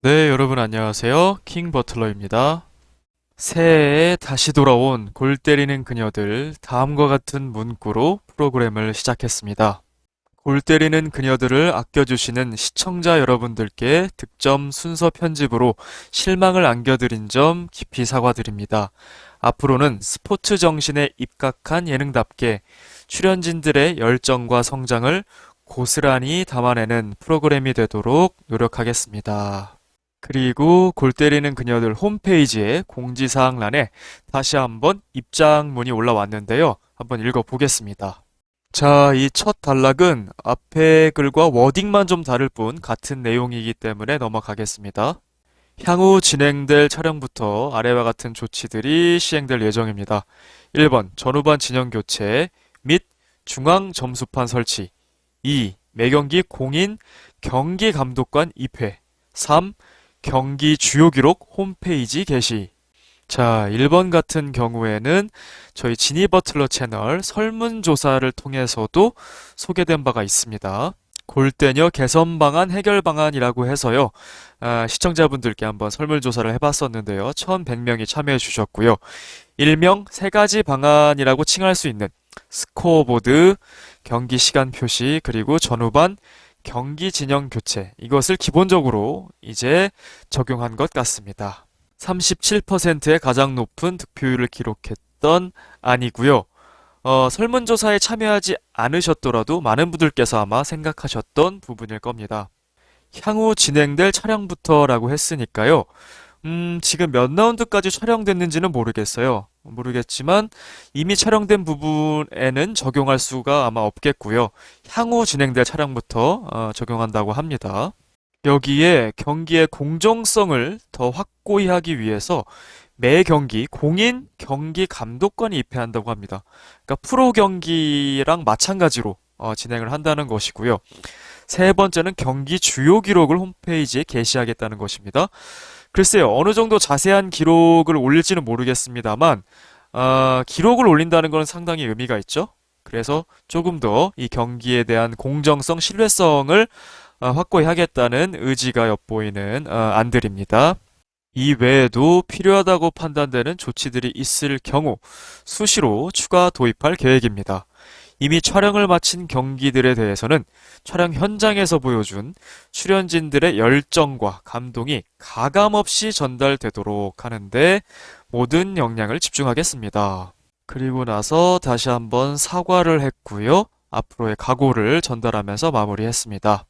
네, 여러분 안녕하세요. 킹 버틀러입니다. 새해에 다시 돌아온 골 때리는 그녀들 다음과 같은 문구로 프로그램을 시작했습니다. 골 때리는 그녀들을 아껴주시는 시청자 여러분들께 득점 순서 편집으로 실망을 안겨드린 점 깊이 사과드립니다. 앞으로는 스포츠 정신에 입각한 예능답게 출연진들의 열정과 성장을 고스란히 담아내는 프로그램이 되도록 노력하겠습니다. 그리고 골 때리는 그녀들 홈페이지에 공지사항란에 다시 한번 입장문이 올라왔는데요. 한번 읽어보겠습니다. 자, 이 첫 단락은 앞에 글과 워딩만 좀 다를 뿐 같은 내용이기 때문에 넘어가겠습니다. 향후 진행될 촬영부터 아래와 같은 조치들이 시행될 예정입니다. 1번 전후반 진영 교체 및 중앙 점수판 설치. 2. 매경기 공인 경기 감독관 입회. 3. 경기 주요 기록 홈페이지 게시. 자, 1번 같은 경우에는 저희 지니 버틀러 채널 설문조사를 통해서도 소개된 바가 있습니다. 골대녀 개선 방안, 해결 방안이라고 해서요. 시청자분들께 한번 설문조사를 해봤었는데요. 1100명이 참여해 주셨고요. 일명 세 가지 방안이라고 칭할 수 있는 스코어보드, 경기 시간 표시, 그리고 전후반 경기 진영 교체, 이것을 기본적으로 이제 적용한 것 같습니다. 37%의 가장 높은 득표율을 기록했던 안이고요. 설문조사에 참여하지 않으셨더라도 많은 분들께서 아마 생각하셨던 부분일 겁니다. 향후 진행될 촬영부터라고 했으니까요. 지금 몇 라운드까지 촬영됐는지는 모르겠지만 이미 촬영된 부분에는 적용할 수가 아마 없겠고요. 향후 진행될 촬영부터 적용한다고 합니다. 여기에 경기의 공정성을 더 확고히 하기 위해서 매 경기 공인 경기 감독관이 입회한다고 합니다. 그러니까 프로 경기랑 마찬가지로 진행을 한다는 것이고요. 세 번째는 경기 주요 기록을 홈페이지에 게시하겠다는 것입니다. 글쎄요, 어느 정도 자세한 기록을 올릴지는 모르겠습니다만, 기록을 올린다는 것은 상당히 의미가 있죠. 그래서 조금 더 이 경기에 대한 공정성, 신뢰성을 확고히 하겠다는 의지가 엿보이는 안들입니다. 이 외에도 필요하다고 판단되는 조치들이 있을 경우 수시로 추가 도입할 계획입니다. 이미 촬영을 마친 경기들에 대해서는 촬영 현장에서 보여준 출연진들의 열정과 감동이 가감없이 전달되도록 하는데 모든 역량을 집중하겠습니다. 그리고 나서 다시 한번 사과를 했고요. 앞으로의 각오를 전달하면서 마무리했습니다.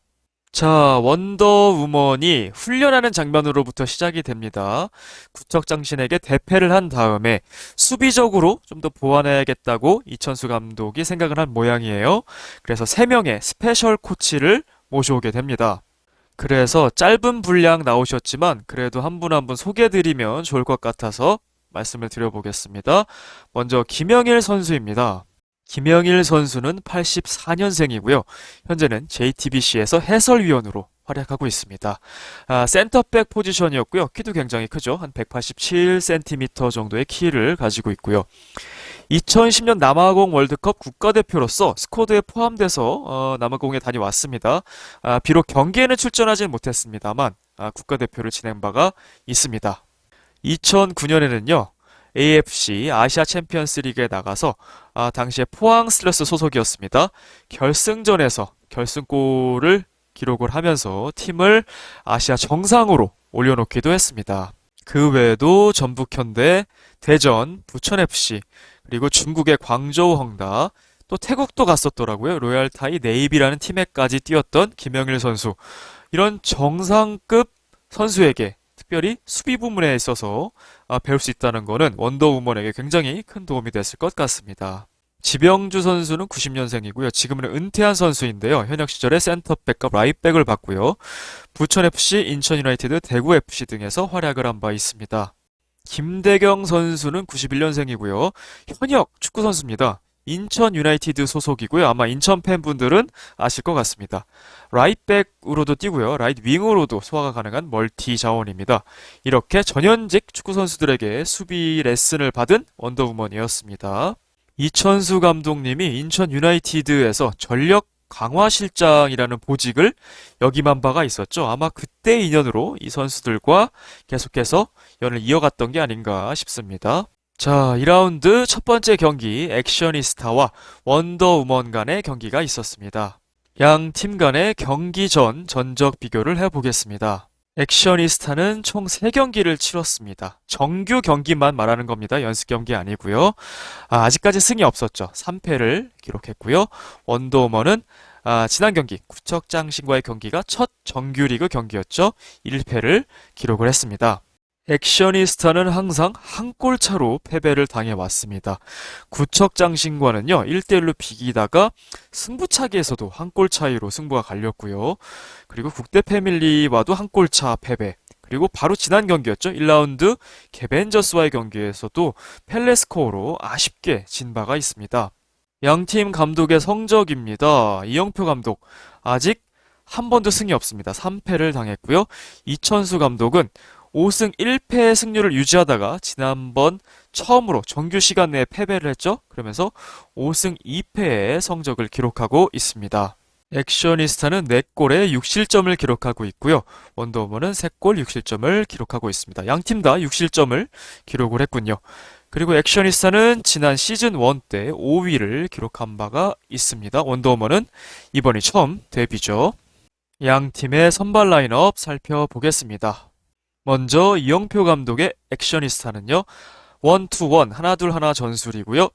자, 원더우먼이 훈련하는 장면으로부터 시작이 됩니다. 구척장신에게 대패를 한 다음에 수비적으로 좀 더 보완해야겠다고 이천수 감독이 생각을 한 모양이에요. 그래서 3명의 스페셜 코치를 모셔오게 됩니다. 그래서 짧은 분량 나오셨지만 그래도 한 분 한 분 소개해드리면 좋을 것 같아서 말씀을 드려보겠습니다. 먼저 김영일 선수입니다. 김영일 선수는 84년생이고요. 현재는 JTBC에서 해설위원으로 활약하고 있습니다. 센터백 포지션이었고요. 키도 굉장히 크죠. 한 187cm 정도의 키를 가지고 있고요. 2010년 남아공 월드컵 국가대표로서 스쿼드에 포함돼서 남아공에 다녀왔습니다. 비록 경기에는 출전하지는 못했습니다만 국가대표를 지낸 바가 있습니다. 2009년에는요. AFC 아시아 챔피언스 리그에 나가서 당시에 포항 슬러스 소속이었습니다. 결승전에서 결승골을 기록을 하면서 팀을 아시아 정상으로 올려놓기도 했습니다. 그 외에도 전북현대, 대전, 부천FC, 그리고 중국의 광저우 헝다, 또 태국도 갔었더라고요. 로얄타이 네이비라는 팀에까지 뛰었던 김영일 선수. 이런 정상급 선수에게 특별히 수비 부문에 있어서 배울 수 있다는 것은 원더우먼에게 굉장히 큰 도움이 됐을 것 같습니다. 지병주 선수는 90년생이고요. 지금은 은퇴한 선수인데요. 현역 시절에 센터백과 라이트백을 받고요. 부천FC, 인천유나이티드, 대구FC 등에서 활약을 한 바 있습니다. 김대경 선수는 91년생이고요. 현역 축구 선수입니다. 인천 유나이티드 소속이고요. 아마 인천 팬분들은 아실 것 같습니다. 라이트백으로도 뛰고요. 라이트 윙으로도 소화가 가능한 멀티 자원입니다. 이렇게 전현직 축구 선수들에게 수비 레슨을 받은 원더우먼이었습니다. 이천수 감독님이 인천 유나이티드에서 전력 강화실장이라는 보직을 역임한 바가 있었죠. 아마 그때 인연으로 이 선수들과 계속해서 연을 이어갔던 게 아닌가 싶습니다. 자, 2라운드 첫 번째 경기 액셔니스타와 원더우먼 간의 경기가 있었습니다. 양 팀 간의 경기 전 전적 비교를 해보겠습니다. 액셔니스타는 총 3경기를 치렀습니다. 정규 경기만 말하는 겁니다. 연습 경기 아니고요. 아직까지 승이 없었죠. 3패를 기록했고요. 원더우먼은 지난 경기 구척장신과의 경기가 첫 정규리그 경기였죠. 1패를 기록을 했습니다. 액셔니스타는 항상 한 골 차로 패배를 당해왔습니다. 구척장신과는요, 1대1로 비기다가 승부차기에서도 한 골 차이로 승부가 갈렸고요. 그리고 국대 패밀리와도 한 골 차 패배. 그리고 바로 지난 경기였죠. 1라운드 개벤저스와의 경기에서도 펠레스코어로 아쉽게 진 바가 있습니다. 양팀 감독의 성적입니다. 이영표 감독 아직 한 번도 승이 없습니다. 3패를 당했고요. 이천수 감독은 5승 1패의 승률을 유지하다가 지난번 처음으로 정규 시간 내에 패배를 했죠. 그러면서 5승 2패의 성적을 기록하고 있습니다. 액셔니스타는 4골에 6실점을 기록하고 있고요. 원더우먼은 3골 6실점을 기록하고 있습니다. 양팀 다 6실점을 기록을 했군요. 그리고 액셔니스타는 지난 시즌 1 때 5위를 기록한 바가 있습니다. 원더우먼은 이번이 처음 데뷔죠. 양 팀의 선발 라인업 살펴보겠습니다. 먼저 이영표 감독의 액셔니스타는요. 1-2-1 하나-둘 하나 전술이고요.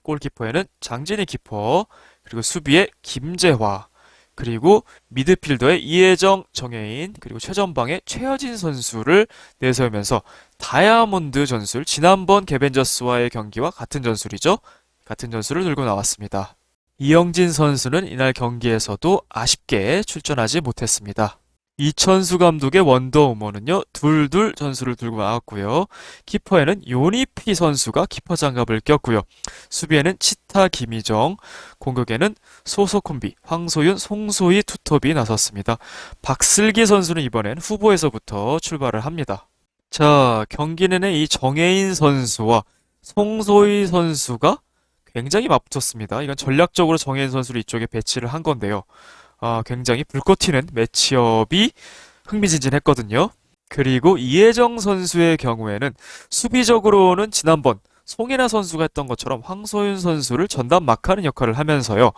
골키퍼에는 장진희 키퍼, 그리고 수비에 김재화, 그리고 미드필더에 이혜정, 정혜인, 그리고 최전방에 최여진 선수를 내세우면서 다이아몬드 전술, 지난번 개벤저스와의 경기와 같은 전술이죠. 같은 전술을 들고 나왔습니다. 이영진 선수는 이날 경기에서도 아쉽게 출전하지 못했습니다. 이천수 감독의 원더우먼은요, 둘둘 전술을 들고 나왔고요. 키퍼에는 요니피 선수가 키퍼 장갑을 꼈고요. 수비에는 치타 김희정, 공격에는 소속 콤비 황소윤, 송소희 투톱이 나섰습니다. 박슬기 선수는 이번엔 후보에서부터 출발을 합니다. 자, 경기 내내 이 정혜인 선수와 송소희 선수가 굉장히 맞붙었습니다. 이건 전략적으로 정혜인 선수를 이쪽에 배치를 한 건데요. 굉장히 불꽃 튀는 매치업이 흥미진진했거든요. 그리고 이혜정 선수의 경우에는 수비적으로는 지난번 송혜나 선수가 했던 것처럼 황소윤 선수를 전담 마크하는 역할을 하면서요.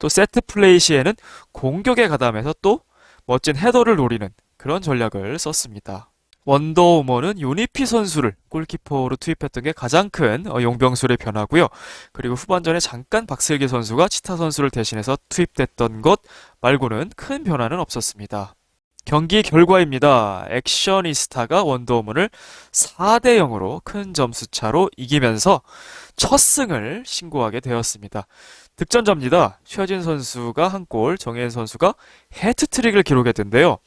또 세트 플레이 시에는 공격에 가담해서 또 멋진 헤더를 노리는 그런 전략을 썼습니다. 원더우먼은 요니피 선수를 골키퍼로 투입했던 게 가장 큰 용병술의 변화고요. 그리고 후반전에 잠깐 박슬기 선수가 치타 선수를 대신해서 투입됐던 것 말고는 큰 변화는 없었습니다. 경기 결과입니다. 액셔니스타가 원더우먼을 4대 0으로 큰 점수차로 이기면서 첫 승을 신고하게 되었습니다. 득점자입니다. 최여진 선수가 한 골, 정혜인 선수가 해트트릭을 기록했는데요.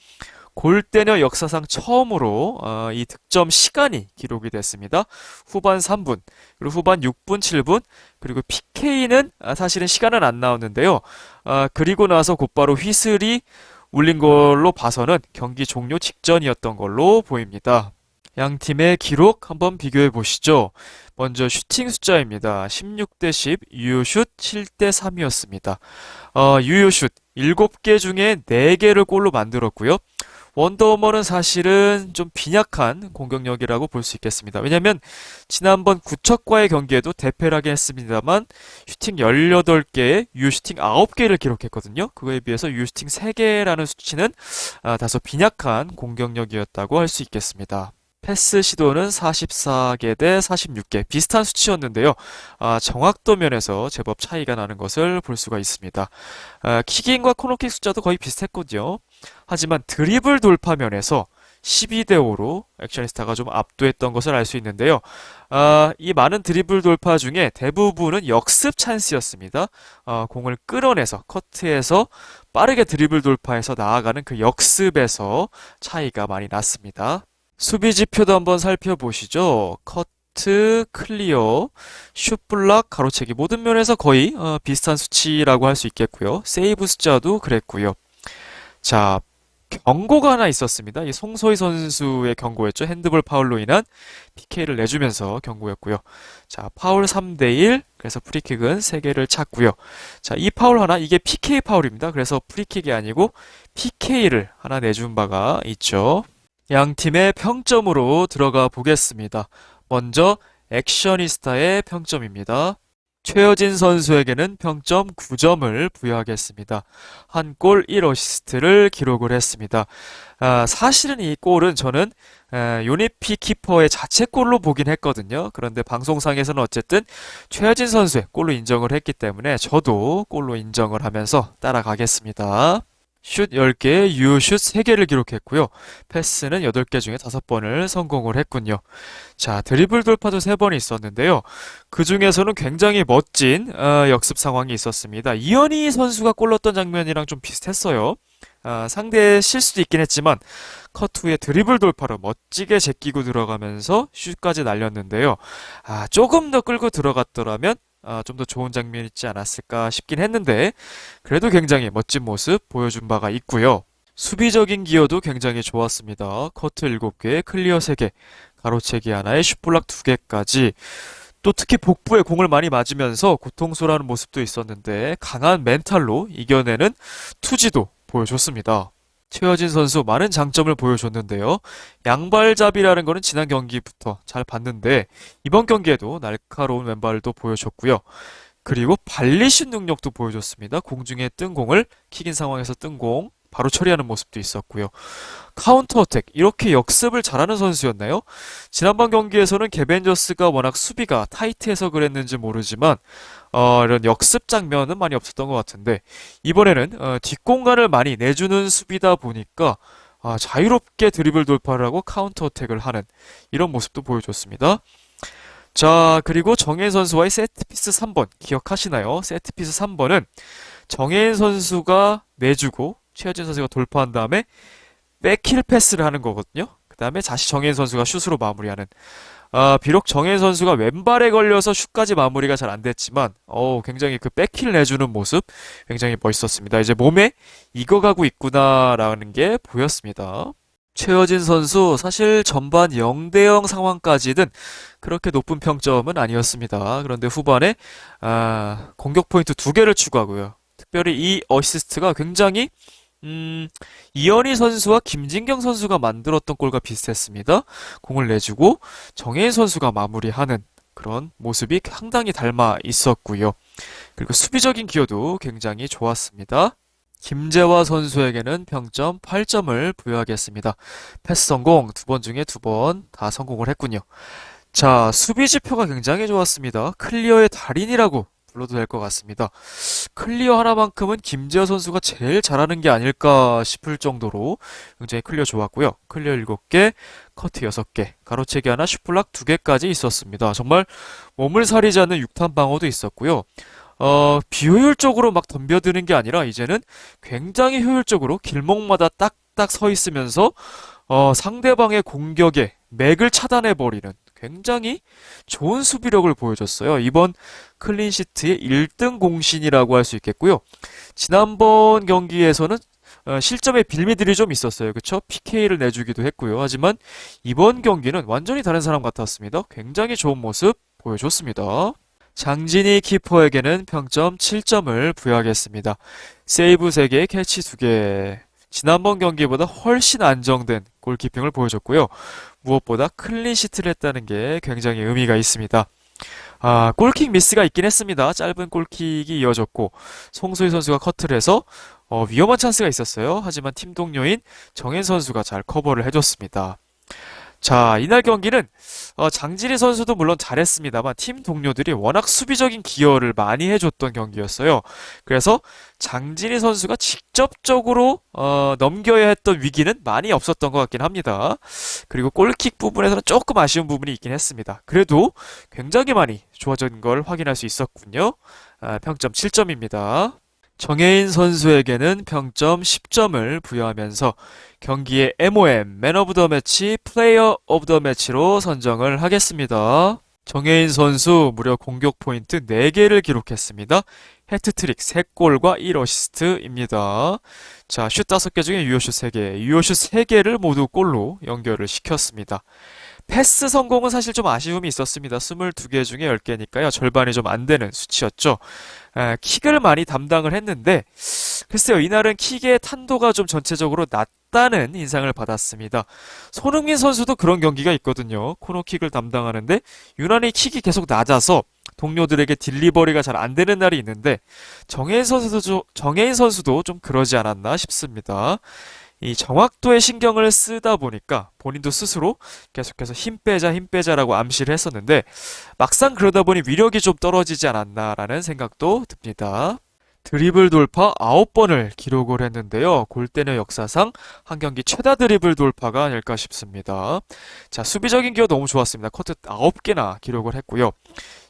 골대녀 역사상 처음으로 이 득점 시간이 기록이 됐습니다. 후반 3분, 그리고 후반 6분, 7분, 그리고 PK는 사실은 시간은 안 나왔는데요. 그리고 나서 곧바로 휘슬이 울린 걸로 봐서는 경기 종료 직전이었던 걸로 보입니다. 양 팀의 기록 한번 비교해 보시죠. 먼저 슈팅 숫자입니다. 16대 10, 유효슛 7대 3이었습니다. 유효슛 7개 중에 4개를 골로 만들었고요. 원더우먼은 사실은 좀 빈약한 공격력이라고 볼 수 있겠습니다. 왜냐면 지난번 구척과의 경기에도 대패를 하긴 했습니다만 슈팅 18개에 유효슈팅 9개를 기록했거든요. 그거에 비해서 유효슈팅 3개라는 수치는 다소 빈약한 공격력이었다고 할 수 있겠습니다. 패스 시도는 44개 대 46개 비슷한 수치였는데요. 정확도 면에서 제법 차이가 나는 것을 볼 수가 있습니다. 킥인과 코너킥 숫자도 거의 비슷했거든요. 하지만 드리블 돌파 면에서 12대 5로 액션니스타가 좀 압도했던 것을 알 수 있는데요. 이 많은 드리블 돌파 중에 대부분은 역습 찬스였습니다. 공을 끌어내서 커트해서 빠르게 드리블 돌파해서 나아가는 그 역습에서 차이가 많이 났습니다. 수비 지표도 한번 살펴보시죠. 커트, 클리어, 슛블락, 가로채기 모든 면에서 거의 비슷한 수치라고 할 수 있겠고요. 세이브 숫자도 그랬고요. 자, 경고가 하나 있었습니다. 이 송소희 선수의 경고였죠. 핸드볼 파울로 인한 PK를 내주면서 경고였고요. 자, 파울 3대1. 그래서 프리킥은 3개를 찼고요. 자, 이 파울 하나, 이게 PK 파울입니다. 그래서 프리킥이 아니고 PK를 하나 내준 바가 있죠. 양 팀의 평점으로 들어가 보겠습니다. 먼저 액셔니스타의 평점입니다. 최여진 선수에게는 평점 9점을 부여하겠습니다. 한 골 1어시스트를 기록을 했습니다. 사실은 이 골은 저는 요니피 키퍼의 자책골로 보긴 했거든요. 그런데 방송상에서는 어쨌든 최여진 선수의 골로 인정을 했기 때문에 저도 골로 인정을 하면서 따라가겠습니다. 슛 10개, 유슛 3개를 기록했고요. 패스는 8개 중에 5번을 성공을 했군요. 자, 드리블 돌파도 3번이 있었는데요. 그 중에서는 굉장히 멋진 역습 상황이 있었습니다. 이현희 선수가 골 넣었던 장면이랑 좀 비슷했어요. 상대의 실수도 있긴 했지만 컷 후에 드리블 돌파로 멋지게 제끼고 들어가면서 슛까지 날렸는데요. 조금 더 끌고 들어갔더라면 좀 더 좋은 장면이 있지 않았을까 싶긴 했는데 그래도 굉장히 멋진 모습 보여준 바가 있고요. 수비적인 기여도 굉장히 좋았습니다. 커트 7개, 클리어 3개, 가로채기 하나에 슛블락 2개까지 또 특히 복부에 공을 많이 맞으면서 고통스러워하는 모습도 있었는데 강한 멘탈로 이겨내는 투지도 보여줬습니다. 최여진 선수 많은 장점을 보여줬는데요. 양발잡이라는 거는 지난 경기부터 잘 봤는데 이번 경기에도 날카로운 왼발도 보여줬고요. 그리고 발리슛 능력도 보여줬습니다. 공중에 뜬 공을 킥인 상황에서 뜬 공 바로 처리하는 모습도 있었고요. 카운터 어택 이렇게 역습을 잘하는 선수였나요? 지난번 경기에서는 개벤저스가 워낙 수비가 타이트해서 그랬는지 모르지만 이런 역습 장면은 많이 없었던 것 같은데 이번에는 뒷공간을 많이 내주는 수비다 보니까 자유롭게 드리블 돌파를 하고 카운터 어택을 하는 이런 모습도 보여줬습니다. 자, 그리고 정혜인 선수와의 세트피스 3번 기억하시나요? 세트피스 3번은 정혜인 선수가 내주고 최여진 선수가 돌파한 다음에 백힐 패스를 하는 거거든요. 그 다음에 다시 정혜인 선수가 슛으로 마무리하는. 비록 정혜인 선수가 왼발에 걸려서 슛까지 마무리가 잘 안 됐지만, 굉장히 그 백힐 내주는 모습 굉장히 멋있었습니다. 이제 몸에 익어가고 있구나라는 게 보였습니다. 최여진 선수 사실 전반 0대0 상황까지는 그렇게 높은 평점은 아니었습니다. 그런데 후반에 공격 포인트 2개를 추가하고요. 특별히 이 어시스트가 굉장히 이현희 선수와 김진경 선수가 만들었던 골과 비슷했습니다. 공을 내주고 정혜인 선수가 마무리하는 그런 모습이 상당히 닮아 있었고요. 그리고 수비적인 기여도 굉장히 좋았습니다. 김재화 선수에게는 평점 8점을 부여하겠습니다. 패스 성공 2번 중에 2번 다 성공을 했군요. 자, 수비 지표가 굉장히 좋았습니다. 클리어의 달인이라고 불러도 될 것 같습니다. 클리어 하나만큼은 김재화 선수가 제일 잘하는 게 아닐까 싶을 정도로 굉장히 클리어 좋았고요. 클리어 7개, 커트 6개, 가로채기 하나, 슛블락 2개까지 있었습니다. 정말 몸을 사리지 않는 육탄 방어도 있었고요. 비효율적으로 막 덤벼드는 게 아니라 이제는 굉장히 효율적으로 길목마다 딱딱 서 있으면서 상대방의 공격에 맥을 차단해버리는 굉장히 좋은 수비력을 보여줬어요. 이번 클린시트의 1등 공신이라고 할 수 있겠고요. 지난번 경기에서는 실점의 빌미들이 좀 있었어요. 그쵸? PK를 내주기도 했고요. 하지만 이번 경기는 완전히 다른 사람 같았습니다. 굉장히 좋은 모습 보여줬습니다. 장진희 키퍼에게는 평점 7점을 부여하겠습니다. 세이브 3개, 캐치 2개. 지난번 경기보다 훨씬 안정된 골키핑을 보여줬고요. 무엇보다 클린시트를 했다는 게 굉장히 의미가 있습니다. 골킥 미스가 있긴 했습니다. 짧은 골킥이 이어졌고 송소희 선수가 커트를 해서 위험한 찬스가 있었어요. 하지만 팀 동료인 정현 선수가 잘 커버를 해줬습니다. 자, 이날 경기는 장진희 선수도 물론 잘했습니다만 팀 동료들이 워낙 수비적인 기여를 많이 해줬던 경기였어요. 그래서 장진희 선수가 직접적으로 넘겨야 했던 위기는 많이 없었던 것 같긴 합니다. 그리고 골킥 부분에서는 조금 아쉬운 부분이 있긴 했습니다. 그래도 굉장히 많이 좋아진 걸 확인할 수 있었군요. 평점 7점입니다. 정혜인 선수에게는 평점 10점을 부여하면서 경기의 MOM, 맨 오브 더 매치, 플레이어 오브 더 매치로 선정을 하겠습니다. 정혜인 선수 무려 공격 포인트 4개를 기록했습니다. 해트트릭 3골과 1어시스트입니다. 자, 슛 5개 중에 유효슛 3개, 유효슛 3개를 모두 골로 연결을 시켰습니다. 패스 성공은 사실 좀 아쉬움이 있었습니다. 22개 중에 10개니까요. 절반이 좀 안 되는 수치였죠. 킥을 많이 담당을 했는데, 글쎄요, 이날은 킥의 탄도가 좀 전체적으로 낮다는 인상을 받았습니다. 손흥민 선수도 그런 경기가 있거든요. 코너킥을 담당하는데, 유난히 킥이 계속 낮아서 동료들에게 딜리버리가 잘 안 되는 날이 있는데, 정혜인 선수도 좀 그러지 않았나 싶습니다. 이 정확도에 신경을 쓰다 보니까 본인도 스스로 계속해서 힘 빼자, 힘 빼자라고 암시를 했었는데 막상 그러다 보니 위력이 좀 떨어지지 않았나라는 생각도 듭니다. 드리블 돌파 9번을 기록을 했는데요. 골대녀 역사상 한 경기 최다 드리블 돌파가 아닐까 싶습니다. 자, 수비적인 기여 너무 좋았습니다. 커트 9개나 기록을 했고요.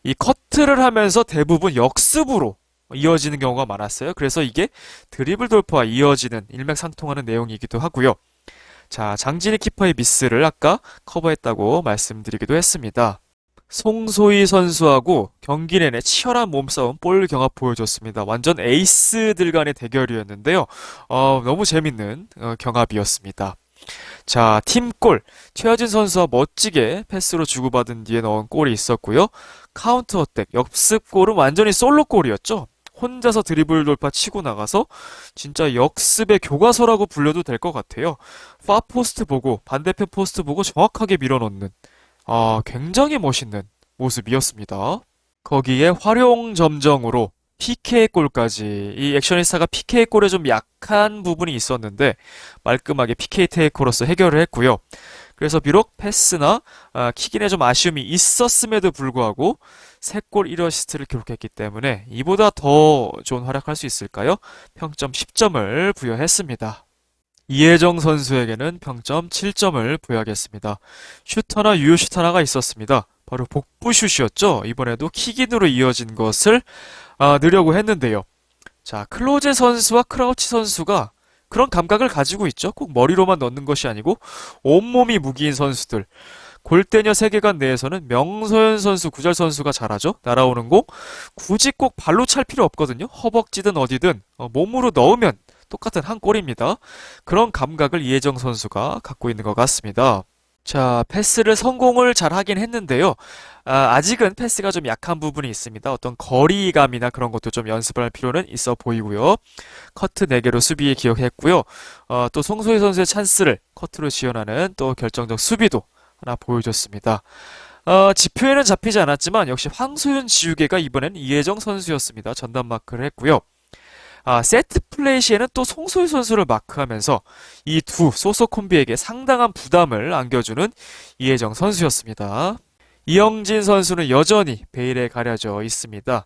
이 커트를 하면서 대부분 역습으로 이어지는 경우가 많았어요. 그래서 이게 드리블 돌파와 이어지는 일맥상통하는 내용이기도 하고요. 자, 장진희 키퍼의 미스를 아까 커버했다고 말씀드리기도 했습니다. 송소희 선수하고 경기 내내 치열한 몸싸움, 볼 경합 보여줬습니다. 완전 에이스들 간의 대결이었는데요. 너무 재밌는 경합이었습니다. 자, 팀골. 최하진 선수와 멋지게 패스로 주고받은 뒤에 넣은 골이 있었고요. 카운터 어택, 역습골은 완전히 솔로골이었죠. 혼자서 드리블 돌파 치고 나가서 진짜 역습의 교과서라고 불려도 될 것 같아요. 파 포스트 보고 반대편 포스트 보고 정확하게 밀어넣는 굉장히 멋있는 모습이었습니다. 거기에 활용점정으로 PK 골까지. 이 액션리스타가 PK 골에 좀 약한 부분이 있었는데 말끔하게 PK 테이커로서 해결을 했고요. 그래서 비록 패스나 킥인에 좀 아쉬움이 있었음에도 불구하고 3골 1어시스트를 기록했기 때문에 이보다 더 좋은 활약할 수 있을까요? 평점 10점을 부여했습니다. 이혜정 선수에게는 평점 7점을 부여하겠습니다. 슛 하나, 유효 슛 하나가 있었습니다. 바로 복부슛이었죠. 이번에도 킥인으로 이어진 것을 넣으려고 했는데요. 자, 클로제 선수와 크라우치 선수가 그런 감각을 가지고 있죠. 꼭 머리로만 넣는 것이 아니고 온몸이 무기인 선수들. 골대녀 세계관 내에서는 명소연 선수, 구절 선수가 잘하죠. 날아오는 공 굳이 꼭 발로 찰 필요 없거든요. 허벅지든 어디든 몸으로 넣으면 똑같은 한 골입니다. 그런 감각을 이혜정 선수가 갖고 있는 것 같습니다. 자, 패스를 성공을 잘 하긴 했는데요. 아직은 패스가 좀 약한 부분이 있습니다. 어떤 거리감이나 그런 것도 좀 연습할 필요는 있어 보이고요. 커트 4개로 수비에 기억했고요. 또 송소희 선수의 찬스를 커트로 지원하는 또 결정적 수비도 하나 보여줬습니다. 지표에는 잡히지 않았지만 역시 황소윤 지우개가 이번엔 이혜정 선수였습니다. 전담 마크를 했고요. 세트 플레이 시에는 또 송소희 선수를 마크하면서 이 두 소속 콤비에게 상당한 부담을 안겨주는 이혜정 선수였습니다. 이영진 선수는 여전히 베일에 가려져 있습니다.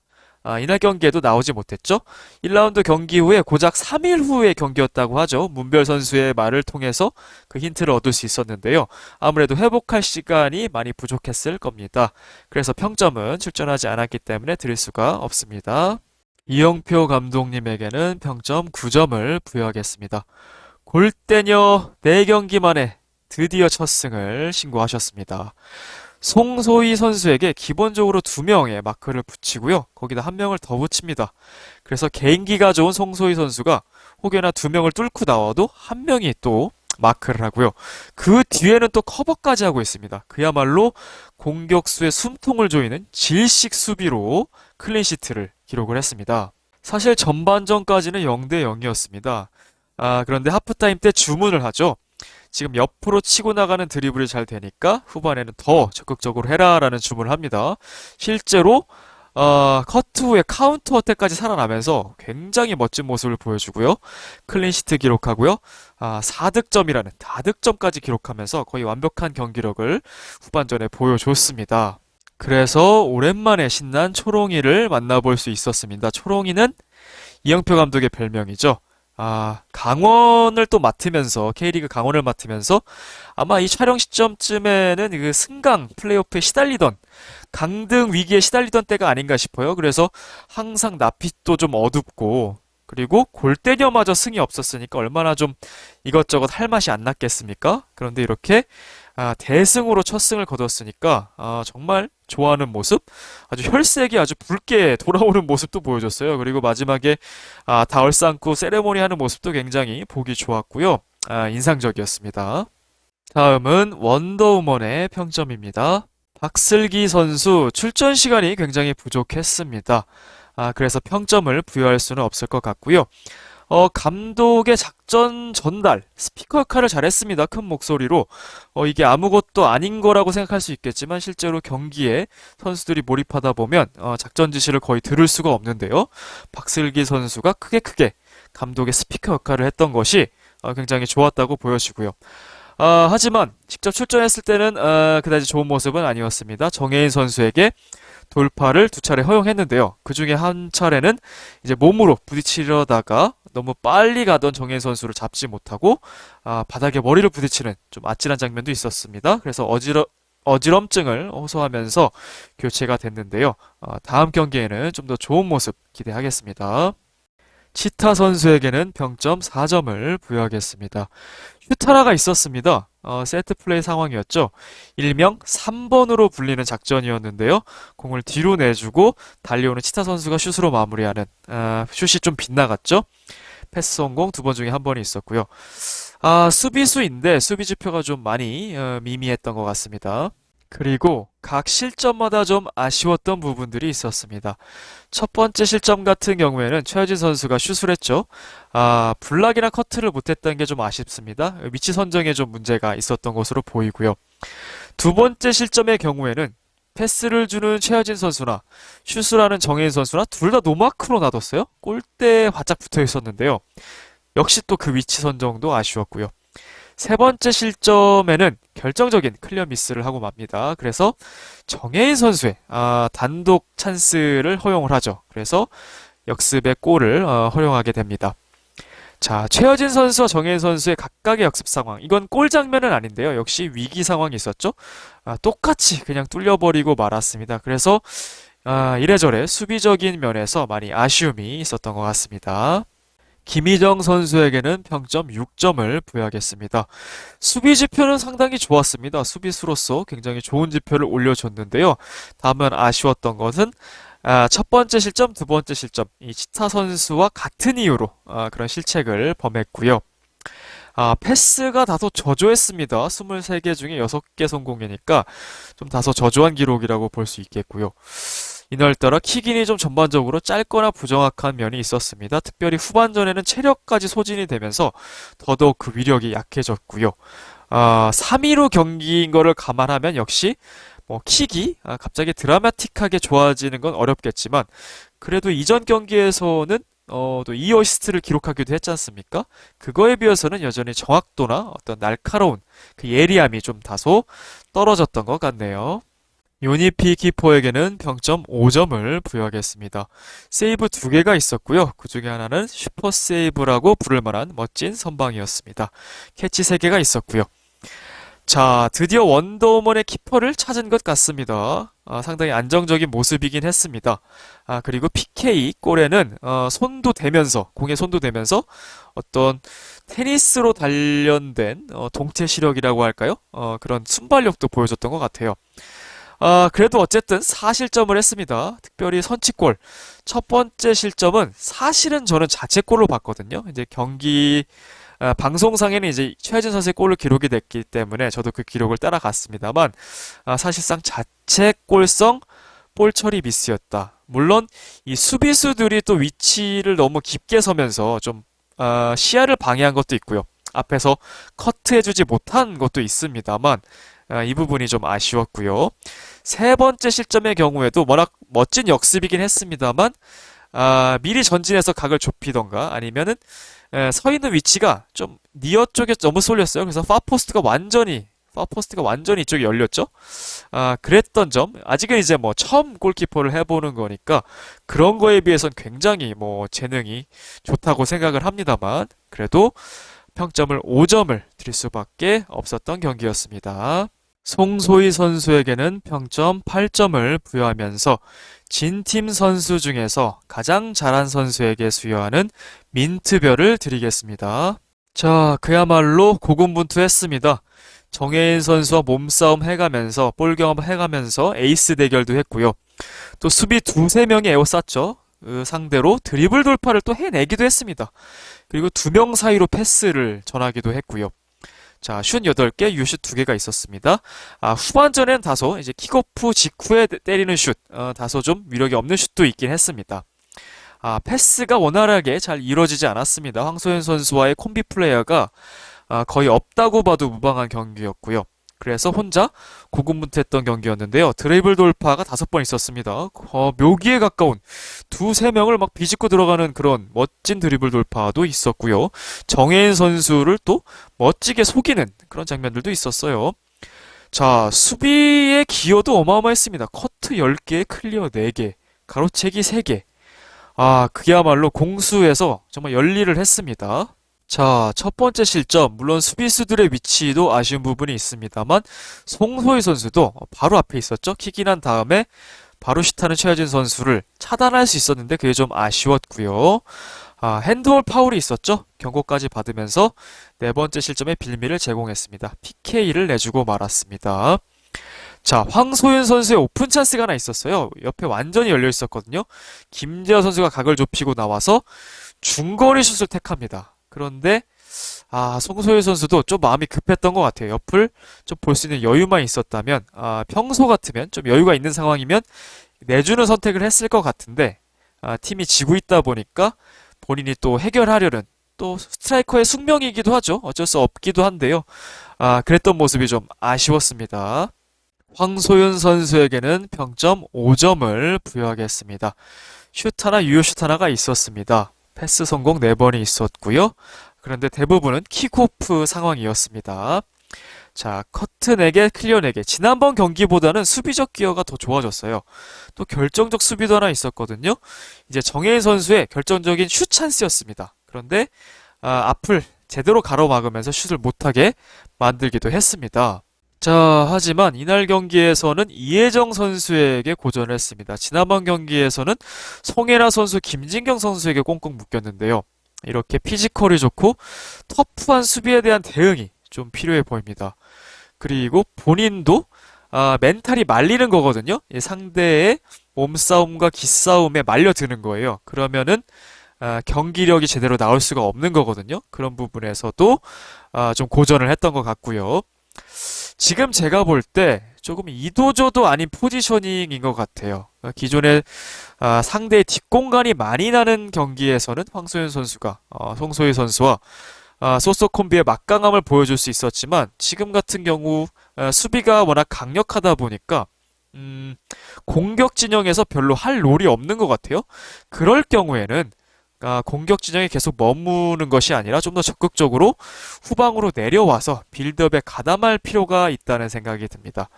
이날 경기에도 나오지 못했죠. 1라운드 경기 후에 고작 3일 후의 경기였다고 하죠. 문별 선수의 말을 통해서 그 힌트를 얻을 수 있었는데요. 아무래도 회복할 시간이 많이 부족했을 겁니다. 그래서 평점은 출전하지 않았기 때문에 드릴 수가 없습니다. 이영표 감독님에게는 평점 9점을 부여하겠습니다. 골대녀 4경기 만에 드디어 첫 승을 신고하셨습니다. 송소희 선수에게 기본적으로 2명의 마크를 붙이고요. 거기다 1명을 더 붙입니다. 그래서 개인기가 좋은 송소희 선수가 혹여나 2명을 뚫고 나와도 1명이 또 마크를 하고요. 그 뒤에는 또 커버까지 하고 있습니다. 그야말로 공격수의 숨통을 조이는 질식 수비로 클린시트를 기록을 했습니다. 사실 전반전까지는 0대 0이었습니다. 그런데 하프타임 때 주문을 하죠. 지금 옆으로 치고 나가는 드리블이 잘 되니까 후반에는 더 적극적으로 해라라는 주문을 합니다. 실제로 커트 후에 카운터 어택까지 살아나면서 굉장히 멋진 모습을 보여주고요. 클린시트 기록하고요. 4득점이라는 다득점까지 기록하면서 거의 완벽한 경기력을 후반전에 보여줬습니다. 그래서 오랜만에 신난 초롱이를 만나볼 수 있었습니다. 초롱이는 이영표 감독의 별명이죠. 강원을 또 맡으면서, K리그 강원을 맡으면서 아마 이 촬영 시점쯤에는 그 승강 플레이오프에 시달리던, 강등 위기에 시달리던 때가 아닌가 싶어요. 그래서 항상 낯빛도 좀 어둡고, 그리고 골대녀마저 승이 없었으니까 얼마나 좀 이것저것 할 맛이 안 났겠습니까? 그런데 이렇게 대승으로 첫 승을 거뒀으니까 정말 좋아하는 모습, 아주 혈색이 아주 붉게 돌아오는 모습도 보여줬어요. 그리고 마지막에 다 얼싸안고 세레모니 하는 모습도 굉장히 보기 좋았고요. 인상적이었습니다. 다음은 원더우먼의 평점입니다. 박슬기 선수 출전 시간이 굉장히 부족했습니다. 그래서 평점을 부여할 수는 없을 것 같고요. 감독의 작전 전달, 스피커 역할을 잘했습니다. 큰 목소리로. 이게 아무것도 아닌 거라고 생각할 수 있겠지만 실제로 경기에 선수들이 몰입하다 보면 작전 지시를 거의 들을 수가 없는데요. 박슬기 선수가 크게 감독의 스피커 역할을 했던 것이 굉장히 좋았다고 보여지고요. 하지만 직접 출전했을 때는 그다지 좋은 모습은 아니었습니다. 정혜인 선수에게 돌파를 두 차례 허용했는데요. 그 중에 한 차례는 이제 몸으로 부딪히려다가 너무 빨리 가던 정혜인 선수를 잡지 못하고 바닥에 머리를 부딪히는 좀 아찔한 장면도 있었습니다. 그래서 어지럼증을 호소하면서 교체가 됐는데요. 다음 경기에는 좀 더 좋은 모습 기대하겠습니다. 치타 선수에게는 평점 4점을 부여하겠습니다. 휴타라가 있었습니다. 세트 플레이 상황이었죠. 일명 3번으로 불리는 작전이었는데요. 공을 뒤로 내주고 달려오는 치타 선수가 슛으로 마무리하는 슛이 좀 빗나갔죠. 패스 성공 2번 중에 한 번이 있었고요. 수비수인데 수비 지표가 좀 많이 미미했던 것 같습니다. 그리고 각 실점마다 좀 아쉬웠던 부분들이 있었습니다. 첫 번째 실점 같은 경우에는 최하진 선수가 슛을 했죠. 블락이나 커트를 못했던 게 좀 아쉽습니다. 위치 선정에 좀 문제가 있었던 것으로 보이고요. 두 번째 실점의 경우에는 패스를 주는 최하진 선수나 슛을 하는 정혜인 선수나 둘 다 노마크로 놔뒀어요. 골대에 바짝 붙어 있었는데요. 역시 또 그 위치 선정도 아쉬웠고요. 세 번째 실점에는 결정적인 클리어 미스를 하고 맙니다. 그래서 정혜인 선수의 단독 찬스를 허용을 하죠. 그래서 역습의 골을 허용하게 됩니다. 자, 최여진 선수와 정혜인 선수의 각각의 역습 상황. 이건 골 장면은 아닌데요. 역시 위기 상황이 있었죠. 똑같이 그냥 뚫려버리고 말았습니다. 그래서 이래저래 수비적인 면에서 많이 아쉬움이 있었던 것 같습니다. 김희정 선수에게는 평점 6점을 부여하겠습니다. 수비 지표는 상당히 좋았습니다. 수비수로서 굉장히 좋은 지표를 올려줬는데요. 다만 아쉬웠던 것은 첫 번째 실점, 두 번째 실점, 이 치타 선수와 같은 이유로 그런 실책을 범했고요. 패스가 다소 저조했습니다. 23개 중에 6개 성공이니까 좀 다소 저조한 기록이라고 볼 수 있겠고요. 이날따라 킥인이 좀 전반적으로 짧거나 부정확한 면이 있었습니다. 특별히 후반전에는 체력까지 소진이 되면서 더더욱 그 위력이 약해졌고요. 3위로 경기인 거를 감안하면 역시 뭐 킥이 갑자기 드라마틱하게 좋아지는 건 어렵겠지만 그래도 이전 경기에서는 또 2어시스트를 기록하기도 했지 않습니까? 그거에 비해서는 여전히 정확도나 어떤 날카로운 그 예리함이 좀 다소 떨어졌던 것 같네요. 요니피 키퍼에게는 평점 5점을 부여하겠습니다. 세이브 2개가 있었고요. 그 중에 하나는 슈퍼 세이브라고 부를 만한 멋진 선방이었습니다. 캐치 3개가 있었고요. 자, 드디어 원더우먼의 키퍼를 찾은 것 같습니다. 상당히 안정적인 모습이긴 했습니다. 그리고 PK 골에는 공에 손도 대면서 어떤 테니스로 단련된 동체 시력이라고 할까요? 그런 순발력도 보여줬던 것 같아요. 그래도 어쨌든 4실점을 했습니다. 특별히 선취골. 첫 번째 실점은 사실은 저는 자책골로 봤거든요. 이제 경기, 방송상에는 이제 최하진 선수의 골로 기록이 됐기 때문에 저도 그 기록을 따라갔습니다만, 사실상 자책골성 볼 처리 미스였다. 물론, 이 수비수들이 또 위치를 너무 깊게 서면서 좀, 시야를 방해한 것도 있고요. 앞에서 커트해주지 못한 것도 있습니다만, 이 부분이 좀 아쉬웠고요. 세 번째 실점의 경우에도 워낙 멋진 역습이긴 했습니다만 미리 전진해서 각을 좁히던가 아니면은 서 있는 위치가 좀 니어 쪽에 너무 쏠렸어요. 그래서 파포스트가 완전히 이쪽에 열렸죠. 그랬던 점 아직은 이제 뭐 처음 골키퍼를 해보는 거니까 그런 거에 비해선 굉장히 뭐 재능이 좋다고 생각을 합니다만 그래도 평점을 5점을 드릴 수밖에 없었던 경기였습니다. 송소희 선수에게는 평점 8점을 부여하면서 진팀 선수 중에서 가장 잘한 선수에게 수여하는 민트별을 드리겠습니다. 자, 그야말로 고군분투했습니다. 정혜인 선수와 몸싸움 해가면서 볼 경험 해가면서 에이스 대결도 했고요. 또 수비 두세 명이 에워쌌죠. 그 상대로 드리블 돌파를 또 해내기도 했습니다. 그리고 두 명 사이로 패스를 전하기도 했고요. 자, 슛 8개, 유슛 2개가 있었습니다. 후반전엔 다소 이제 킥오프 직후에 때리는 슛, 다소 좀 위력이 없는 슛도 있긴 했습니다. 패스가 원활하게 잘 이루어지지 않았습니다. 황소연 선수와의 콤비 플레이어가 거의 없다고 봐도 무방한 경기였고요. 그래서 혼자 고군분투했던 경기였는데요. 드리블 돌파가 5번 있었습니다. 묘기에 가까운 두세 명을 막 비집고 들어가는 그런 멋진 드리블 돌파도 있었고요. 정혜인 선수를 또 멋지게 속이는 그런 장면들도 있었어요. 자, 수비의 기여도 어마어마했습니다. 커트 10개, 클리어 4개, 가로채기 3개. 그야말로 공수에서 정말 열일을 했습니다. 자, 첫 번째 실점, 물론 수비수들의 위치도 아쉬운 부분이 있습니다만, 송소희 선수도 바로 앞에 있었죠. 킥이 난 다음에 바로 슛하는 최하진 선수를 차단할 수 있었는데 그게 좀 아쉬웠고요. 핸드볼 파울이 있었죠. 경고까지 받으면서 네 번째 실점의 빌미를 제공했습니다. PK를 내주고 말았습니다. 자, 황소윤 선수의 오픈 찬스가 하나 있었어요. 옆에 완전히 열려 있었거든요. 김재현 선수가 각을 좁히고 나와서 중거리 슛을 택합니다. 그런데 송소희 선수도 좀 마음이 급했던 것 같아요. 옆을 좀 볼 수 있는 여유만 있었다면, 평소 같으면 좀 여유가 있는 상황이면 내주는 선택을 했을 것 같은데, 팀이 지고 있다 보니까 본인이 또 해결하려는 또 스트라이커의 숙명이기도 하죠. 어쩔 수 없기도 한데요. 그랬던 모습이 좀 아쉬웠습니다. 황소윤 선수에게는 평점 5점을 부여하겠습니다. 슛 하나, 유효 슛 하나가 있었습니다. 패스 성공 4번이 있었고요. 그런데 대부분은 킥오프 상황이었습니다. 자, 커트 4개, 클리어 4개. 지난번 경기보다는 수비적 기여가 더 좋아졌어요. 또 결정적 수비도 하나 있었거든요. 이제 정혜인 선수의 결정적인 슛 찬스였습니다. 그런데 앞을 제대로 가로막으면서 슛을 못하게 만들기도 했습니다. 자, 하지만 이날 경기에서는 이혜정 선수에게 고전을 했습니다. 지난번 경기에서는 송혜나 선수, 김진경 선수에게 꽁꽁 묶였는데요. 이렇게 피지컬이 좋고 터프한 수비에 대한 대응이 좀 필요해 보입니다. 그리고 본인도 멘탈이 말리는 거거든요. 상대의 몸싸움과 기싸움에 말려드는 거예요. 그러면은 경기력이 제대로 나올 수가 없는 거거든요. 그런 부분에서도 좀 고전을 했던 것 같고요. 지금 제가 볼 때 조금 이도저도 아닌 포지셔닝인 것 같아요. 기존에 상대의 뒷공간이 많이 나는 경기에서는 황소연 선수가 송소희 선수와 소소 콤비의 막강함을 보여줄 수 있었지만 지금 같은 경우 수비가 워낙 강력하다 보니까 공격 진영에서 별로 할 롤이 없는 것 같아요. 그럴 경우에는 공격 진영에 계속 머무는 것이 아니라 좀 더 적극적으로 후방으로 내려와서 빌드업에 가담할 필요가 있다는 생각이 듭니다.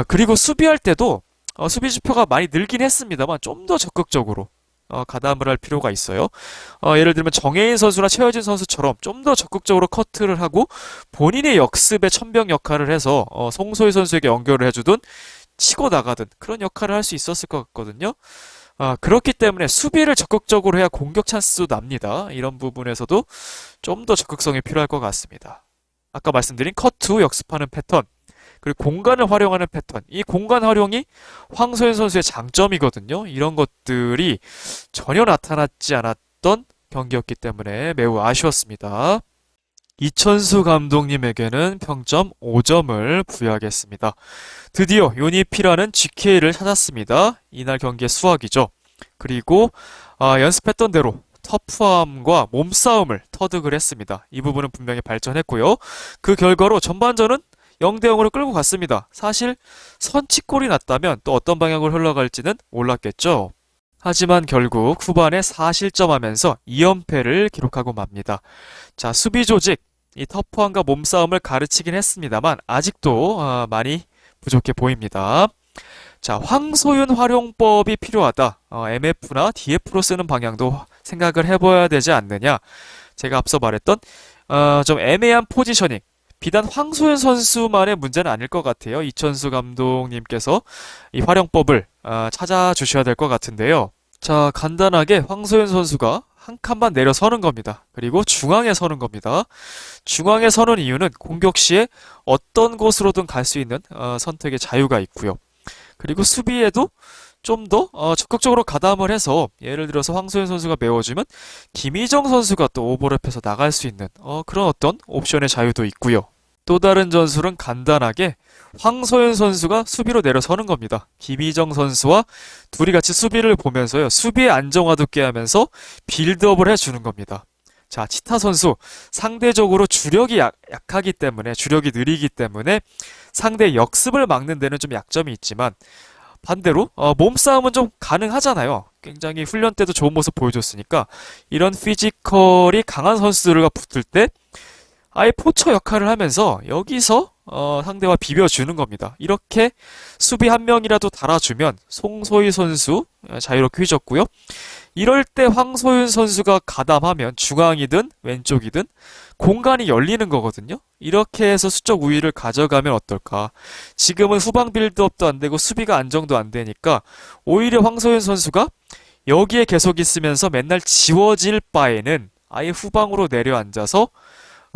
그리고 수비할 때도 수비 지표가 많이 늘긴 했습니다만 좀 더 적극적으로 가담을 할 필요가 있어요. 예를 들면 정혜인 선수나 최여진 선수처럼 좀 더 적극적으로 커트를 하고 본인의 역습의 천병 역할을 해서 송소희 선수에게 연결을 해주든 치고 나가든 그런 역할을 할 수 있었을 것 같거든요. 그렇기 때문에 수비를 적극적으로 해야 공격 찬스도 납니다. 이런 부분에서도 좀 더 적극성이 필요할 것 같습니다. 아까 말씀드린 커트 후 역습하는 패턴, 그리고 공간을 활용하는 패턴, 이 공간 활용이 황소연 선수의 장점이거든요. 이런 것들이 전혀 나타나지 않았던 경기였기 때문에 매우 아쉬웠습니다. 이천수 감독님에게는 평점 5점을 부여하겠습니다. 드디어 요니피라는 GK를 찾았습니다. 이날 경기의 수확이죠. 그리고 연습했던 대로 터프함과 몸싸움을 터득을 했습니다. 이 부분은 분명히 발전했고요. 그 결과로 전반전은 0대0으로 끌고 갔습니다. 사실 선취골이 났다면 또 어떤 방향으로 흘러갈지는 몰랐겠죠. 하지만 결국 후반에 4실점하면서 2연패를 기록하고 맙니다. 자, 수비 조직, 이 터프함과 몸싸움을 가르치긴 했습니다만 아직도 많이 부족해 보입니다. 자, 황소윤 활용법이 필요하다. MF나 DF로 쓰는 방향도 생각을 해봐야 되지 않느냐. 제가 앞서 말했던 좀 애매한 포지셔닝. 비단 황소윤 선수만의 문제는 아닐 것 같아요. 이천수 감독님께서 이 활용법을 찾아주셔야 될 것 같은데요. 자, 간단하게 황소윤 선수가 한 칸만 내려서는 겁니다. 그리고 중앙에 서는 겁니다. 중앙에 서는 이유는 공격 시에 어떤 곳으로든 갈 수 있는 선택의 자유가 있고요. 그리고 수비에도 좀 더 적극적으로 가담을 해서 예를 들어서 황소연 선수가 메워주면 김희정 선수가 또 오버랩해서 나갈 수 있는 그런 어떤 옵션의 자유도 있고요. 또 다른 전술은 간단하게 황소연 선수가 수비로 내려서는 겁니다. 김희정 선수와 둘이 같이 수비를 보면서요. 수비의 안정화도 깨하면서 빌드업을 해주는 겁니다. 자, 치타 선수 상대적으로 주력이 약하기 때문에 주력이 느리기 때문에 상대 역습을 막는 데는 좀 약점이 있지만 반대로 몸싸움은 좀 가능하잖아요. 굉장히 훈련 때도 좋은 모습 보여줬으니까 이런 피지컬이 강한 선수들과 붙을 때 아예 포처 역할을 하면서 여기서 상대와 비벼주는 겁니다. 이렇게 수비 한 명이라도 달아주면 송소희 선수 자유롭게 휘졌고요. 이럴 때 황소윤 선수가 가담하면 중앙이든 왼쪽이든 공간이 열리는 거거든요. 이렇게 해서 수적 우위를 가져가면 어떨까? 지금은 후방 빌드업도 안 되고 수비가 안정도 안 되니까 오히려 황소윤 선수가 여기에 계속 있으면서 맨날 지워질 바에는 아예 후방으로 내려앉아서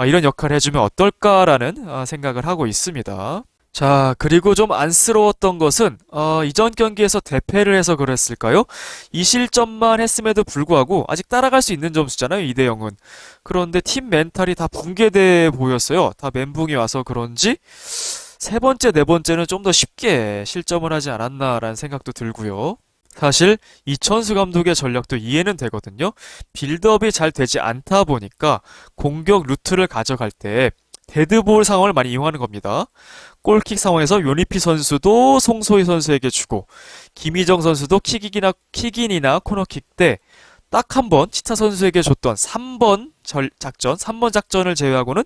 이런 역할을 해주면 어떨까라는 생각을 하고 있습니다. 자, 그리고 좀 안쓰러웠던 것은 이전 경기에서 대패를 해서 그랬을까요? 이 실점만 했음에도 불구하고 아직 따라갈 수 있는 점수잖아요, 2대 0은. 그런데 팀 멘탈이 다 붕괴돼 보였어요. 다 멘붕이 와서 그런지 세 번째, 네 번째는 좀 더 쉽게 실점을 하지 않았나라는 생각도 들고요. 사실 이천수 감독의 전략도 이해는 되거든요. 빌드업이 잘 되지 않다 보니까 공격 루트를 가져갈 때 데드볼 상황을 많이 이용하는 겁니다. 골킥 상황에서 요니피 선수도 송소희 선수에게 주고 김희정 선수도 킥인이나 코너킥 때 딱 한 번 치타 선수에게 줬던 3번 작전, 3번 작전을 제외하고는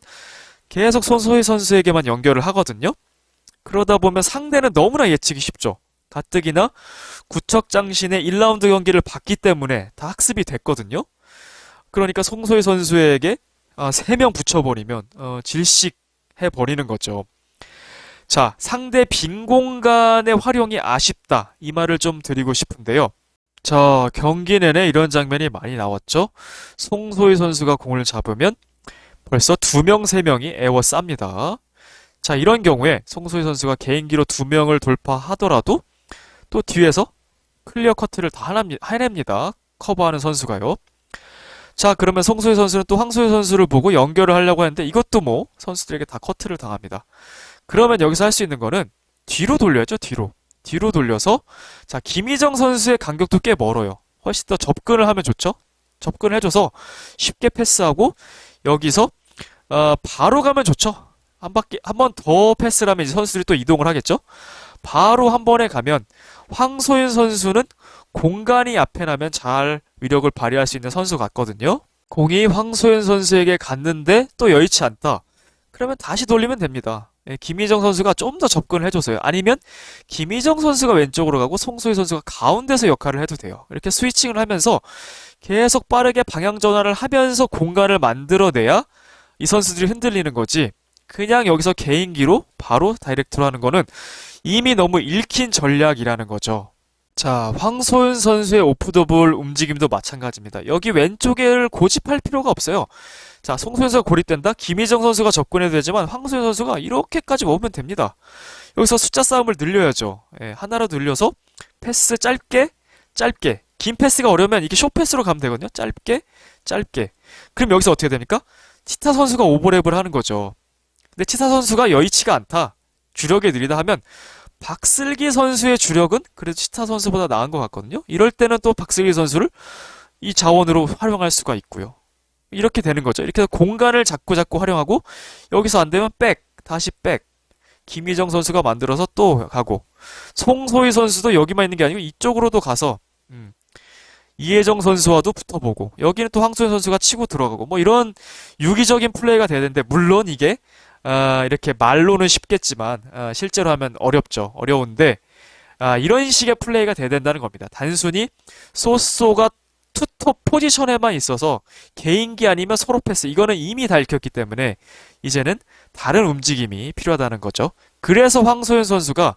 계속 송소희 선수에게만 연결을 하거든요. 그러다 보면 상대는 너무나 예측이 쉽죠. 가뜩이나 구척장신의 1라운드 경기를 봤기 때문에 다 학습이 됐거든요. 그러니까 송소희 선수에게 3명 붙여버리면 질식해버리는 거죠. 자, 상대 빈 공간의 활용이 아쉽다. 이 말을 좀 드리고 싶은데요. 자, 경기 내내 이런 장면이 많이 나왔죠. 송소희 선수가 공을 잡으면 벌써 2명, 3명이 에워쌉니다. 자, 이런 경우에 송소희 선수가 개인기로 2명을 돌파하더라도 또 뒤에서 클리어 커트를 다 해냅니다. 커버하는 선수가요. 자, 그러면 송소희 선수는 또 황소희 선수를 보고 연결을 하려고 하는데 이것도 뭐 선수들에게 다 커트를 당합니다. 그러면 여기서 할 수 있는 거는 뒤로 돌려야죠, 뒤로. 뒤로 돌려서 자, 김희정 선수의 간격도 꽤 멀어요. 훨씬 더 접근을 하면 좋죠? 접근을 해줘서 쉽게 패스하고 여기서 바로 가면 좋죠. 한 번 더 패스를 하면 이제 선수들이 또 이동을 하겠죠? 바로 한 번에 가면 황소윤 선수는 공간이 앞에 나면 잘 위력을 발휘할 수 있는 선수 같거든요. 공이 황소윤 선수에게 갔는데 또 여의치 않다. 그러면 다시 돌리면 됩니다. 김희정 선수가 좀 더 접근을 해줘서요. 아니면 김희정 선수가 왼쪽으로 가고 송소희 선수가 가운데서 역할을 해도 돼요. 이렇게 스위칭을 하면서 계속 빠르게 방향 전환을 하면서 공간을 만들어내야 이 선수들이 흔들리는 거지. 그냥 여기서 개인기로 바로 다이렉트로 하는 거는 이미 너무 읽힌 전략이라는 거죠. 자, 황소윤 선수의 오프더볼 움직임도 마찬가지입니다. 여기 왼쪽을 고집할 필요가 없어요. 자, 송소윤 선수가 고립된다? 김희정 선수가 접근해도 되지만 황소윤 선수가 이렇게까지 먹으면 됩니다. 여기서 숫자 싸움을 늘려야죠. 하나로 늘려서 패스 짧게, 짧게. 긴 패스가 어려우면 이게 숏패스로 가면 되거든요. 짧게, 짧게. 그럼 여기서 어떻게 됩니까? 치타 선수가 오버랩을 하는 거죠. 근데 치타 선수가 여의치가 않다. 주력이 느리다 하면 박슬기 선수의 주력은 그래도 치타 선수보다 나은 것 같거든요. 이럴 때는 또 박슬기 선수를 이 자원으로 활용할 수가 있고요. 이렇게 되는 거죠. 이렇게 해서 공간을 자꾸 활용하고 여기서 안 되면 백, 다시 백. 김희정 선수가 만들어서 또 가고 송소희 선수도 여기만 있는 게 아니고 이쪽으로도 가서 이혜정 선수와도 붙어보고 여기는 또 황소연 선수가 치고 들어가고 뭐 이런 유기적인 플레이가 돼야 되는데 물론 이게 이렇게 말로는 쉽겠지만 실제로 하면 어렵죠. 어려운데 이런 식의 플레이가 돼야 된다는 겁니다. 단순히 소소가 투톱 포지션에만 있어서 개인기 아니면 서로 패스 이거는 이미 다 읽혔기 때문에 이제는 다른 움직임이 필요하다는 거죠. 그래서 황소연 선수가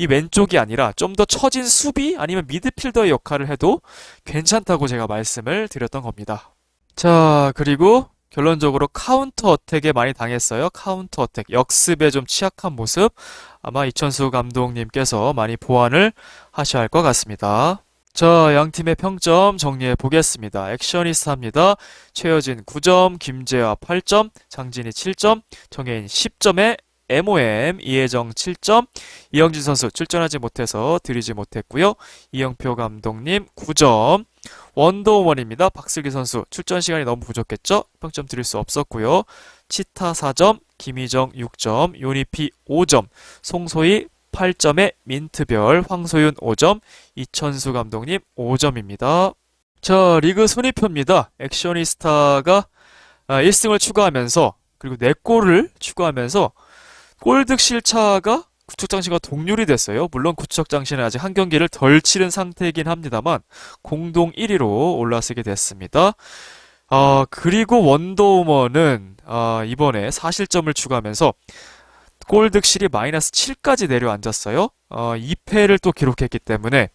이 왼쪽이 아니라 좀 더 처진 수비 아니면 미드필더의 역할을 해도 괜찮다고 제가 말씀을 드렸던 겁니다. 자, 그리고 결론적으로 카운터 어택에 많이 당했어요. 카운터 어택, 역습에 좀 취약한 모습. 아마 이천수 감독님께서 많이 보완을 하셔야 할 것 같습니다. 자, 양 팀의 평점 정리해 보겠습니다. 액션이스타입니다. 최여진 9점, 김재화 8점, 장진희 7점, 정혜인 10점에 MOM, 이혜정 7점, 이영진 선수 출전하지 못해서 드리지 못했고요. 이영표 감독님 9점, 원더우먼입니다. 박슬기 선수 출전 시간이 너무 부족했죠? 평점 드릴 수 없었고요. 치타 4점, 김희정 6점, 요니피 5점, 송소희 8점에 민트별, 황소윤 5점, 이천수 감독님 5점입니다. 자, 리그 순위표입니다. 액션이스타가 1승을 추가하면서 그리고 4골을 추가하면서 골득실차가 구척장신과 동률이 됐어요. 물론 구척장신은 아직 한 경기를 덜 치른 상태이긴 합니다만 공동 1위로 올라서게 됐습니다. 그리고 원더우먼은 이번에 4실점을 추가하면서 골득실이 마이너스 7까지 내려앉았어요. 2패를 또 기록했기 때문에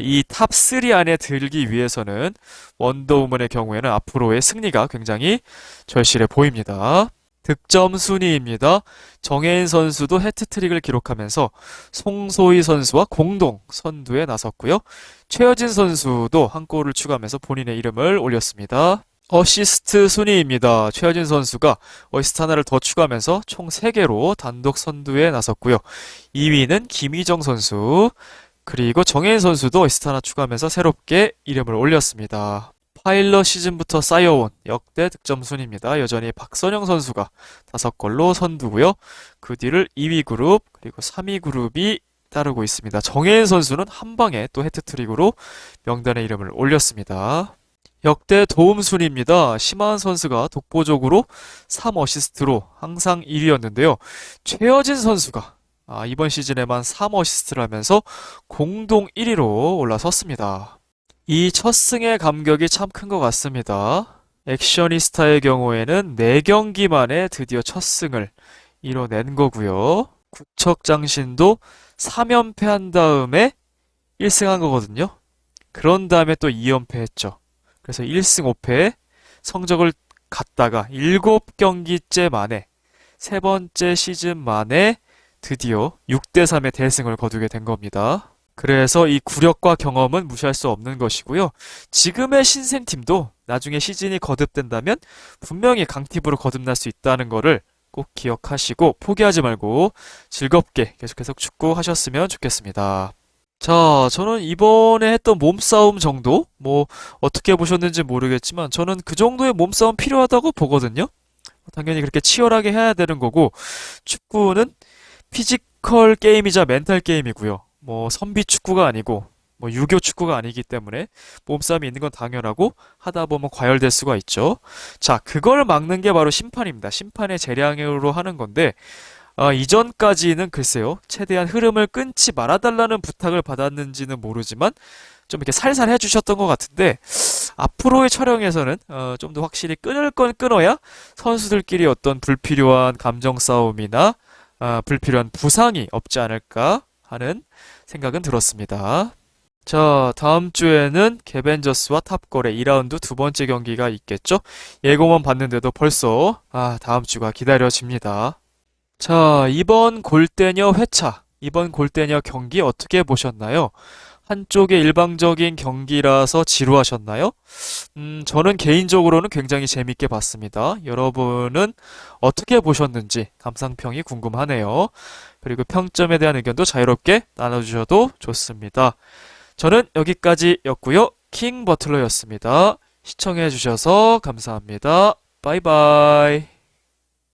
이 탑 3 안에 들기 위해서는 원더우먼의 경우에는 앞으로의 승리가 굉장히 절실해 보입니다. 득점 순위입니다. 정혜인 선수도 해트트릭을 기록하면서 송소희 선수와 공동 선두에 나섰고요. 최여진 선수도 한 골을 추가하면서 본인의 이름을 올렸습니다. 어시스트 순위입니다. 최여진 선수가 어시스트 하나를 더 추가하면서 총 3개로 단독 선두에 나섰고요. 2위는 김희정 선수, 그리고 정혜인 선수도 어시스트 하나 추가하면서 새롭게 이름을 올렸습니다. 파일럿 시즌부터 쌓여온 역대 득점 순입니다. 여전히 박선영 선수가 5골로 선두고요. 그 뒤를 2위 그룹 그리고 3위 그룹이 따르고 있습니다. 정혜인 선수는 한 방에 또 해트트릭으로 명단에 이름을 올렸습니다. 역대 도움 순입니다. 심하은 선수가 독보적으로 3어시스트로 항상 1위였는데요. 최여진 선수가 이번 시즌에만 3어시스트를 하면서 공동 1위로 올라섰습니다. 이 첫 승의 감격이 참 큰 것 같습니다. 액션이스타의 경우에는 4경기 만에 드디어 첫 승을 이뤄낸 거고요. 구척장신도 3연패한 다음에 1승한 거거든요. 그런 다음에 또 2연패 했죠. 그래서 1승 5패 성적을 갖다가 7경기째 만에 세 번째 시즌 만에 드디어 6대3의 대승을 거두게 된 겁니다. 그래서 이 구력과 경험은 무시할 수 없는 것이고요. 지금의 신생팀도 나중에 시즌이 거듭된다면 분명히 강팀으로 거듭날 수 있다는 거를 꼭 기억하시고 포기하지 말고 즐겁게 계속해서 축구 하셨으면 좋겠습니다. 자, 저는 이번에 했던 몸싸움 정도? 어떻게 보셨는지 모르겠지만 저는 그 정도의 몸싸움 필요하다고 보거든요. 당연히 그렇게 치열하게 해야 되는 거고 축구는 피지컬 게임이자 멘탈 게임이고요. 선비 축구가 아니고 유교 축구가 아니기 때문에 몸싸움이 있는 건 당연하고 하다 보면 과열될 수가 있죠. 자, 그걸 막는 게 바로 심판입니다. 심판의 재량으로 하는 건데 이전까지는 글쎄요, 최대한 흐름을 끊지 말아달라는 부탁을 받았는지는 모르지만 좀 이렇게 살살 해주셨던 것 같은데 앞으로의 촬영에서는 좀 더 확실히 끊을 건 끊어야 선수들끼리 어떤 불필요한 감정 싸움이나 불필요한 부상이 없지 않을까 하는 생각은 들었습니다. 자, 다음 주에는 개벤저스와 탑걸의 2라운드 두 번째 경기가 있겠죠? 예고만 봤는데도 벌써 다음 주가 기다려집니다. 자, 이번 골대녀 회차, 이번 골대녀 경기 어떻게 보셨나요? 한쪽의 일방적인 경기라서 지루하셨나요? 저는 개인적으로는 굉장히 재밌게 봤습니다. 여러분은 어떻게 보셨는지 감상평이 궁금하네요. 그리고 평점에 대한 의견도 자유롭게 나눠주셔도 좋습니다. 저는 여기까지였고요. 킹 버틀러였습니다. 시청해주셔서 감사합니다. 바이바이.